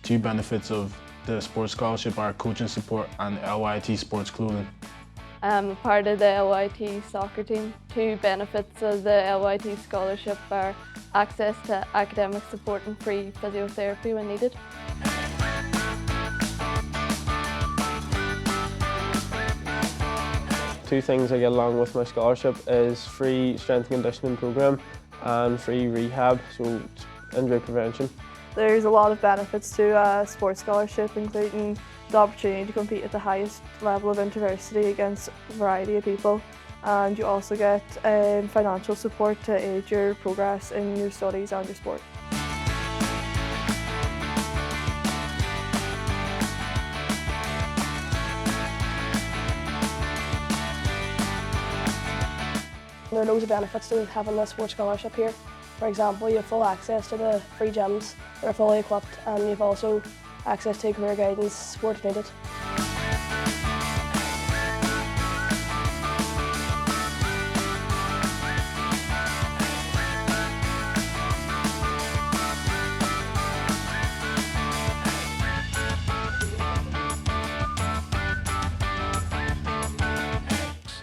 Two benefits of the sports scholarship are coaching support and LYIT Sports clothing. I'm a part of the LYIT soccer team. Two benefits of the LYIT scholarship are access to academic support and free physiotherapy when needed. Two things I get along with my scholarship is free strength and conditioning programme and free rehab, so injury prevention. There's a lot of benefits to a sports scholarship, including the opportunity to compete at the highest level of Intervarsity against a variety of people, and you also get financial support to aid your progress in your studies and your sport. There are loads of benefits to having a sports scholarship here. For example, you have full access to the free gyms that are fully equipped, and you've also access to career guidance support needed.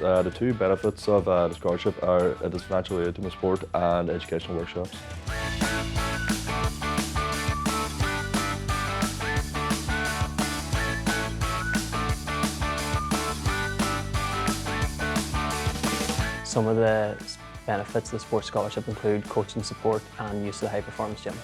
The two benefits of the scholarship are it is financial aid to my sport and educational workshops. Some of the benefits of the sports scholarship include coaching support and use of the high performance gym.